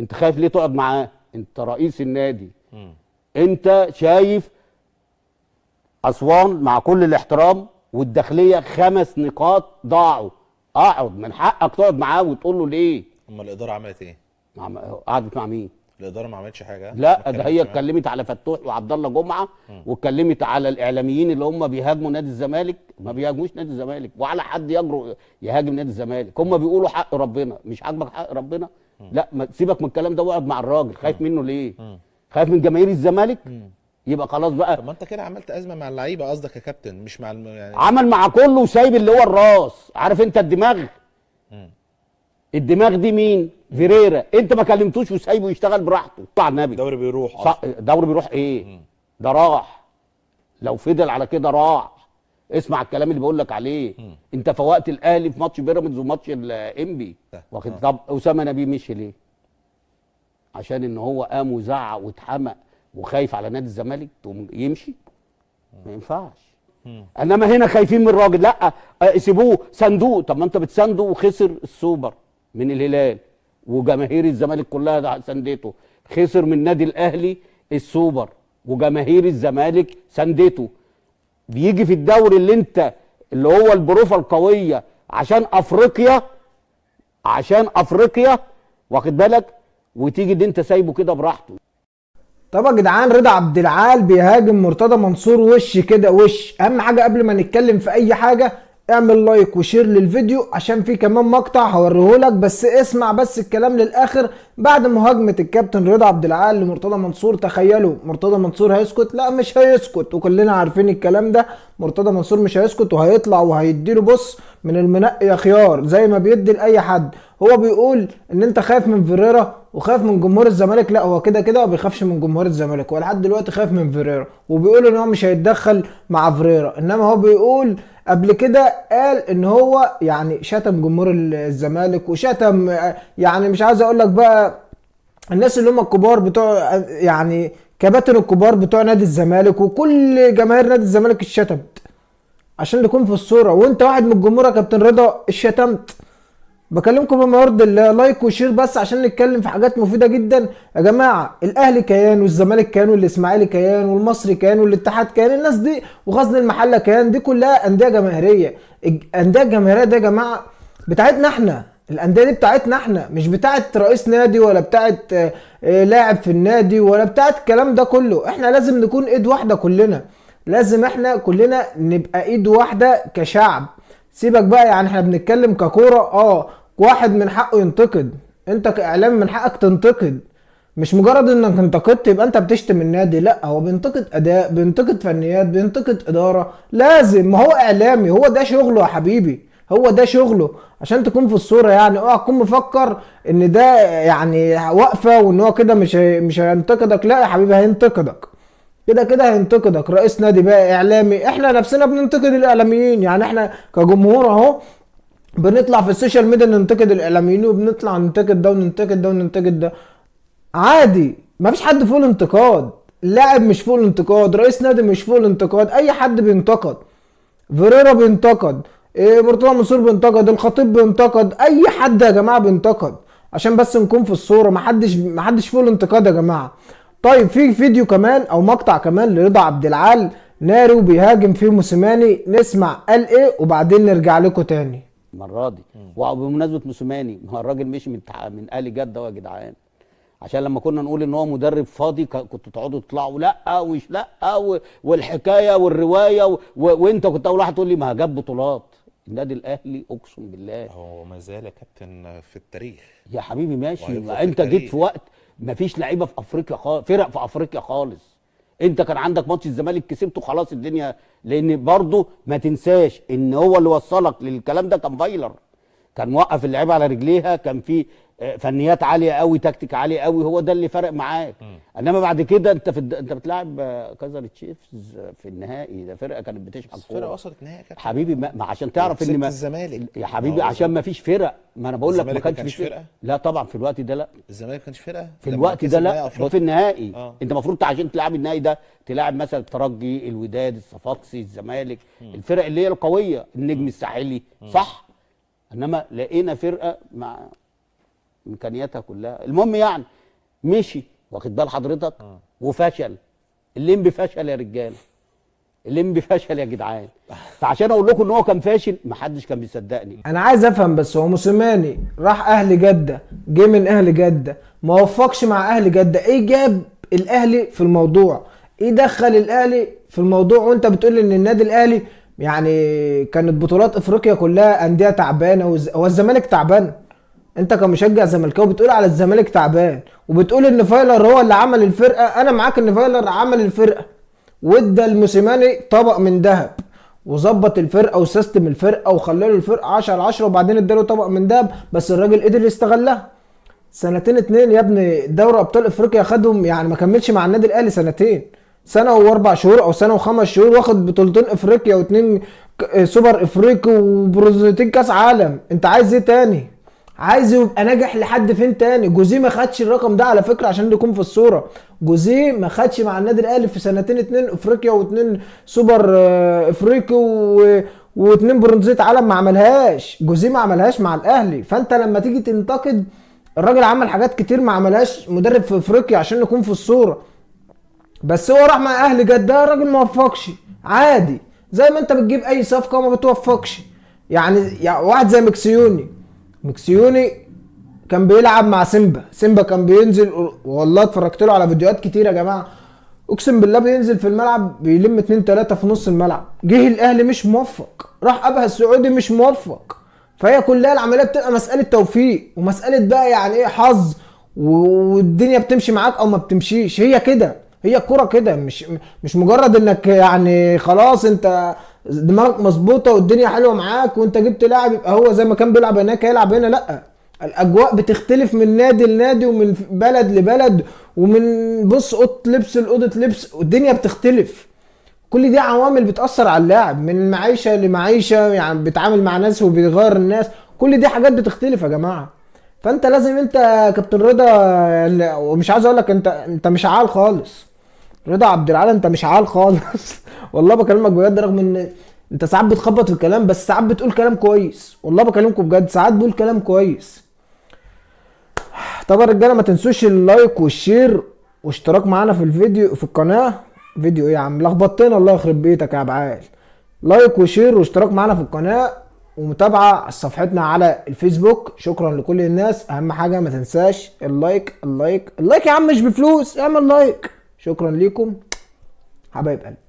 انت خايف ليه تقعد معاه؟ انت رئيس النادي. انت شايف اسوان مع كل الاحترام والداخليه 5 نقاط ضاعوا، اقعد، من حقك تقعد معاه وتقول له ليه. اما الاداره عملت ايه؟ قعدت مع مين؟ الاداره ما عملتش حاجه. لا، ده هي اتكلمت على فتوح وعبد الله جمعه، واتكلمت على الاعلاميين اللي هم بيهاجموا نادي الزمالك. ما بيهاجموش نادي الزمالك، وعلى حد يجرؤ يهاجم نادي الزمالك. هم بيقولوا حق ربنا. مش عاجبك حق ربنا؟ لا، ما سيبك من الكلام ده واقعد مع الراجل. خايف منه ليه؟ خايف من جماهير الزمالك؟ يبقى خلاص بقى. طب ما انت كده عملت ازمه مع اللعيبه قصدك يا كابتن، مش مع يعني عمل مع كله وسايب اللي هو الراس. عارف انت الدماغ؟ الدماغ دي مين؟ فيريرا. انت ما كلمتوش وسايبه يشتغل براحته. طلع النبي الدوري بيروح صح. الدوري بيروح ايه؟ ده راح. لو فضل على كده راح. اسمع الكلام اللي بقول لك عليه. انت فوقت الاهلي في ماتش بيراميدز وماتش الانبي. واخد. طب اسامه نبيه مشي ليه؟ عشان ان هو قام وزعق واتحمق وخايف على نادي الزمالك تقوم يمشي؟ ما ينفعش. انما هنا خايفين من الراجل. لا، سيبوه صندوق. طب ما انت بتسنده وخسر السوبر من الهلال وجماهير الزمالك كلها سندته. خسر من النادي الاهلي السوبر وجماهير الزمالك سندته. بيجي في الدوري اللي هو البروفه القويه عشان افريقيا، واخد بالك، وتيجي ان انت سايبه كده براحته. طب يا جدعان، رضا عبد العال بيهاجم مرتضى منصور وش كده وش. اهم حاجه قبل ما نتكلم في اي حاجه اعمل لايك وشير للفيديو، عشان في كمان مقطع هوريهولك، بس اسمع بس الكلام للاخر. بعد مهاجمه الكابتن رضا عبد العال لمرتضى منصور، تخيلوا مرتضى منصور هيسكت؟ لا، مش هيسكت، وكلنا عارفين الكلام ده. مرتضى منصور مش هيسكت، وهيطلع وهيديله بص من المنقي خيار زي ما بيدي لاي حد. هو بيقول ان انت خايف من فيريرا وخايف من جمهور الزمالك. لا، هو كده ما بيخافش من جمهور الزمالك، هو لحد دلوقتي خايف من فيريرا، وبيقول ان هو مش هيتدخل مع فيريرا. انما هو بيقول قبل كده قال ان هو يعني شتم جمهور الزمالك وشتم، يعني مش عايز اقول لك بقى الناس اللي هم الكبار بتوع، يعني كباتن الكبار بتوع نادي الزمالك، وكل جماهير نادي الزمالك اتشتمت. عشان نكون في الصوره، وانت واحد من الجمهور يا كابتن رضا اتشتمت. بكلمكم بما يرضي الله، لايك وشير بس عشان نتكلم في حاجات مفيده جدا. يا جماعه، الاهلي كيان والزمالك كيان والاسماعيلي كيان والمصري كيان والاتحاد كيان، الناس دي وغزل المحله كيان، دي كلها انديه جماهيريه. الانديه الجماهيريه دي يا جماعه بتاعتنا احنا. الانديه دي بتاعتنا احنا، مش بتاعت رئيس نادي ولا بتاعت لاعب في النادي ولا بتاعت الكلام ده كله. احنا لازم نكون ايد واحده كلنا، لازم احنا كلنا نبقى ايد واحده كشعب. سيبك بقى، يعني احنا بنتكلم ككوره. واحد من حقه ينتقد، انت كاعلام من حقك تنتقد. مش مجرد انك انتقدت يبقى انت بتشتم النادي، لا، هو بينتقد اداء، بينتقد فنيات، بينتقد اداره. لازم، ما هو اعلامي، هو ده شغله يا حبيبي، هو ده شغله. عشان تكون في الصوره، يعني اوعى تكون مفكر ان ده يعني واقفه وان هو كده مش هينتقدك. لا يا حبيبي، هينتقدك كده هينتقدك. رئيس نادي بقى، اعلامي، احنا نفسنا بننتقد الاعلاميين. يعني احنا كجمهور اهو بنطلع في السوشيال ميديا ننتقد الاعلاميين، وبنطلع ننتقد ده وننتقد ده وننتقد ده. عادي، مفيش حد فوق الانتقاد. اللاعب مش فوق الانتقاد، رئيس نادي مش فوق الانتقاد، اي حد بينتقد. فيريرا بينتقد، مرتضى منصور بينتقد، الخطيب بينتقد، اي حد يا جماعه بينتقد. عشان بس نكون في الصوره، محدش فوق الانتقاد يا جماعه. طيب، في فيديو كمان او مقطع كمان لرضا عبد العال ناري وبيهاجم فيه موسيماني، نسمع قال ايه وبعدين نرجع لكم تاني. المره دي. وبمناسبه موسيماني، ما هو الراجل مشي من اهلي جده يا جدعان. عشان لما كنا نقول ان هو مدرب فاضي كنتوا تقعدوا تطلعوا لا ومش لا والحكايه والروايه وانت كنت اول واحد تقول لي ما جاب بطولات. النادي الاهلي اقسم بالله هو ما زال يا كابتن في التاريخ يا حبيبي. ماشي، انت جيت في وقت ما فيش لعيبه في افريقيا خالص، فرق في افريقيا خالص. انت كان عندك ماتش الزمالك كسبته خلاص الدنيا. لان برضه ما تنساش ان هو اللي وصلك للكلام ده كان فايلر، كان موقف اللعيبه على رجليها، كان في فنيات عاليه قوي، تكتيك عاليه قوي، هو ده اللي فرق معاك. انما بعد كده انت انت بتلاعب كايزر تشيفز في النهائي، ده فرقه كانت بتشحن كوره. فرقه وصلت نهائي حبيبي، ما عشان تعرف ان الزمالك يا حبيبي عشان ما فيش فرق. ما انا بقول لك ما كانش في فرقه. لا طبعا في الوقت ده لا، الزمالك ما كانش فرقه في الوقت ده لا، هو في النهائي. انت المفروض عشان تلعب النهائي ده تلعب مثلا الترجي، الوداد، الصفاقسي، الزمالك، الفرق اللي هي القويه، النجم الساحلي، صح. انما لقينا فرقه مع امكانياتها كلها. المهم يعني مشي، واخد بال حضرتك، وفشل. الليمبي فشل يا رجاله، الليمبي فشل يا جدعان. فعشان اقول لكم ان هو كان فاشل محدش كان بيصدقني. انا عايز افهم بس، هو موسيماني راح اهلي جده، جه من اهلي جده ما وفقش مع اهلي جده، ايه جاب الاهلي في الموضوع؟ ايه دخل الاهلي في الموضوع؟ وانت بتقول ان النادي الاهلي يعني كانت بطولات افريقيا كلها انديه تعبانه هو الزمالك تعبان؟ انت كمشجع زملكاوي بتقول على الزمالك تعبان، وبتقول ان فايلر هو اللي عمل الفرقه. انا معاك ان فايلر عمل الفرقه وادى الموسيماني طبق من ذهب وظبط الفرقه وسيستم الفرقه وخلى له الفرقه 10/10، وبعدين اداله طبق من ذهب، بس الراجل قدر يستغلها. سنتين 2 يا ابني دوري ابطال افريقيا خدهم، يعني ما كملش مع النادي الاهلي سنتين، سنه و4 شهور او سنه و5 شهور، واخد بطولتين افريقيا و2 سوبر افريقي وبرونزتين كاس عالم. انت عايز ايه تاني؟ عايز يبقى ناجح لحد فين تاني؟ جوزيه ما خدش الرقم ده على فكره عشان نكون في الصوره. جوزيه ما خدش مع النادي الاهلي في سنتين 2 افريقيا و2 سوبر افريقي و2 برونزيه عالم، ما عملهاش. جوزيه ما عملهاش مع الاهلي. فانت لما تيجي تنتقد الراجل، عمل حاجات كتير ما عملهاش مدرب في افريقيا عشان نكون في الصوره، بس هو راح مع اهلي جده راجل ما وفقش عادي، زي ما انت بتجيب اي صفقه ما بتوفقش. يعني واحد زي مكسيوني كان بيلعب مع سيمبا كان بينزل، والله اتفرجت له على فيديوهات كتير يا جماعه، اقسم بالله بينزل في الملعب بيلم 2 3 في نص الملعب. جه الاهلي مش موفق، راح ابها السعودي مش موفق. فهي كلها العمليه بتبقى مساله توفيق ومساله بقى يعني ايه حظ، والدنيا بتمشي معاك او ما بتمشيش. هي كده، هي الكوره كده، مش مجرد انك يعني خلاص انت دماغك مظبوطه والدنيا حلوه معاك وانت جبت لاعب يبقى هو زي ما كان بيلعب هناك هيلعب هنا. لا، الاجواء بتختلف من نادي لنادي ومن بلد لبلد ومن بص اوضه لبس لاوضه لبس، والدنيا بتختلف. كل دي عوامل بتاثر على اللاعب، من معيشه لمعيشه، يعني بيتعامل مع ناس وبيغير الناس، كل دي حاجات بتختلف يا جماعه. فانت لازم انت كابتن رضا، ومش عايز اقول لك انت مش عال خالص. رضا عبد العال انت مش عال خالص والله بكلمك بجد، رغم ان انت ساعات بتخبط في الكلام بس ساعات بتقول كلام كويس، والله بكلمكم بجد ساعات بقول كلام كويس. طبعا رجاله ما تنسوش اللايك والشير واشتراك معانا في الفيديو في القناه. فيديو ايه يا عم لخبطتنا، الله يخرب بيتك يا عبعال. لايك وشير واشتراك معانا في القناه ومتابعه على صفحتنا على الفيسبوك. شكرا لكل الناس، اهم حاجه ما تنساش اللايك اللايك اللايك يا عم، مش بفلوس، اعمل لايك. شكرا ليكم حبايب قلبي.